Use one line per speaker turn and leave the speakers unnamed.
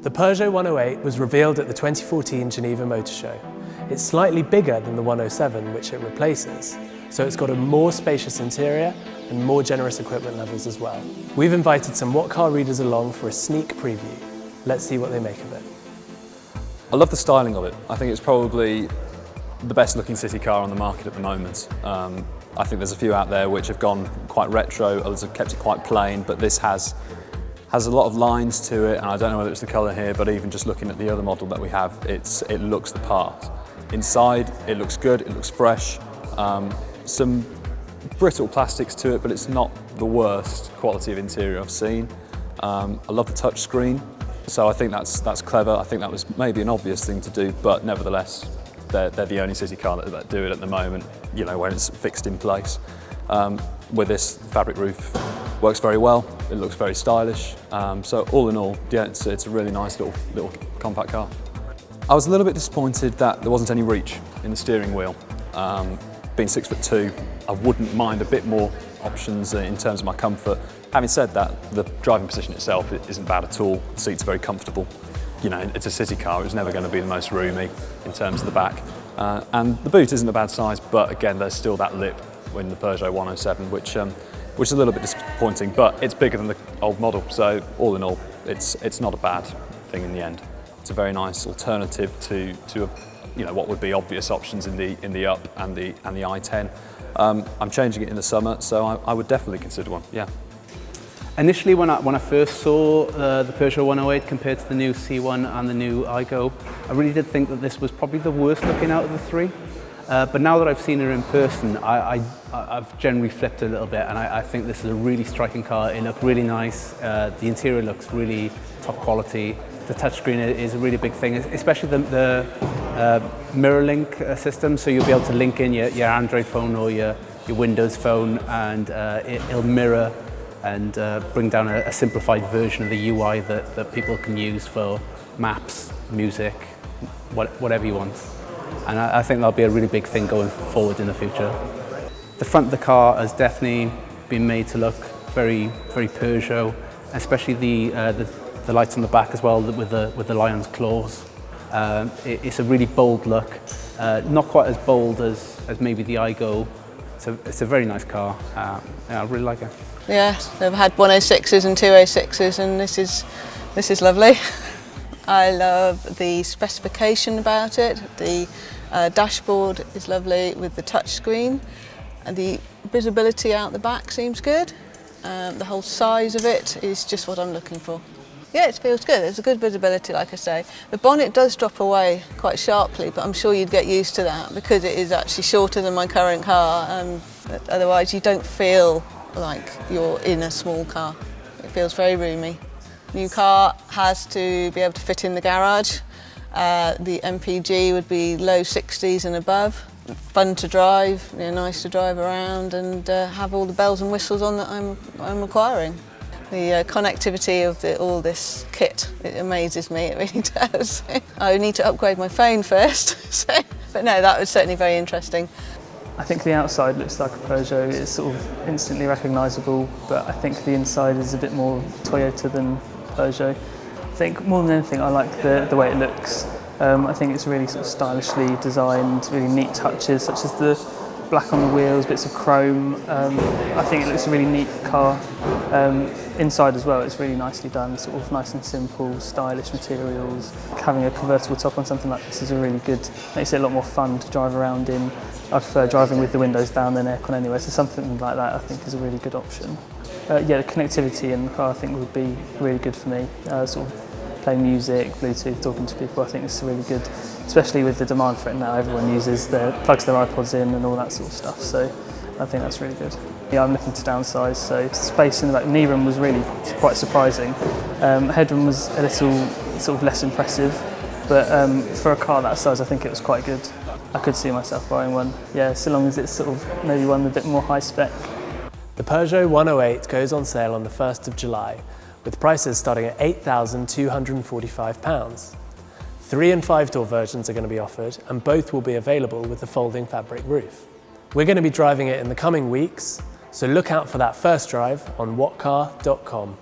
The Peugeot 108 was revealed at the 2014 Geneva Motor Show. It's slightly bigger than the 107, which it replaces, so it's got a more spacious interior and more generous equipment levels as well. We've invited some What Car readers along for a sneak preview. Let's see what they make of it.
I love the styling of it. I think it's probably the best looking city car on the market at the moment. I think there's a few out there which have gone quite retro, others have kept it quite plain, but this has a lot of lines to it, and I don't know whether it's the colour here, but even just looking at the other model that we have, it looks the part. Inside, it looks good, it looks fresh. Some brittle plastics to it, but it's not the worst quality of interior I've seen. I love the touch screen, so I think that's clever. I think that was maybe an obvious thing to do, but nevertheless, they're the only city car that do it at the moment, you know, when it's fixed in place. With this fabric roof, works very well. It looks very stylish. So all in all, yeah, it's a really nice little compact car. I was a little bit disappointed that there wasn't any reach in the steering wheel. Being 6'2", I wouldn't mind a bit more options in terms of my comfort. Having said that, the driving position itself isn't bad at all. The seats are very comfortable. You know, it's a city car. It's never going to be the most roomy in terms of the back. And the boot isn't a bad size, but again, there's still that lip in the Peugeot 107, which is a little bit disappointing, but it's bigger than the old model. So all in all, it's not a bad thing in the end. It's a very nice alternative to you know, what would be obvious options in the Up and the i10. I'm changing it in the summer, so I would definitely consider one. Yeah.
Initially, when I first saw the Peugeot 108 compared to the new C1 and the new iGo, I really did think that this was probably the worst looking out of the three. But now that I've seen her in person, I've generally flipped a little bit, and I think this is a really striking car. It looked really nice. The interior looks really top quality. The touchscreen is a really big thing, especially the mirror link system. So you'll be able to link in your Android phone or your Windows phone, and it'll mirror and bring down a simplified version of the UI that people can use for maps, music, whatever you want. And I think that'll be a really big thing going forward in the future. The front of the car has definitely been made to look very, very Peugeot, especially the lights on the back as well with the lion's claws. It's a really bold look, not quite as bold as maybe the iGo. It's a very nice car. Yeah, I really like it.
Yeah, I've had 106s and 206s, and this is lovely. I love the specification about it. The dashboard is lovely with the touchscreen, and the visibility out the back seems good. The whole size of it is just what I'm looking for. Yeah, it feels good. There's a good visibility, like I say. The bonnet does drop away quite sharply, but I'm sure you'd get used to that because it is actually shorter than my current car. Otherwise, you don't feel like you're in a small car. It feels very roomy. New car has to be able to fit in the garage. The MPG would be low 60s and above. Fun to drive, you know, nice to drive around, and have all the bells and whistles on that I'm requiring. The connectivity of all this kit, it amazes me, it really does. I need to upgrade my phone first, but no, that was certainly very interesting.
I think the outside looks like a Peugeot. It's sort of instantly recognisable, but I think the inside is a bit more Toyota than Peugeot. I think more than anything I like the way it looks. I think it's really sort of stylishly designed, really neat touches such as the black on the wheels, bits of chrome. I think it looks a really neat car. Inside as well, it's really nicely done, sort of nice and simple, stylish materials. Having a convertible top on something like this is a really good, makes it a lot more fun to drive around in. I prefer driving with the windows down than aircon anyway, so something like that I think is a really good option. Yeah, the connectivity in the car I think would be really good for me. Sort of playing music, Bluetooth, talking to people, I think it's really good, especially with the demand for it now. Everyone plugs their iPods in and all that sort of stuff, so I think that's really good. Yeah, I'm looking to downsize, so space in the back. Knee room was really quite surprising. Headroom was a little sort of less impressive, but for a car that size I think it was quite good. I could see myself buying one, yeah, so long as it's sort of maybe one a bit more high spec.
The Peugeot 108 goes on sale on the 1st of July, with prices starting at £8,245. 3 and 5 door versions are going to be offered, and both will be available with the folding fabric roof. We're going to be driving it in the coming weeks, so look out for that first drive on whatcar.com.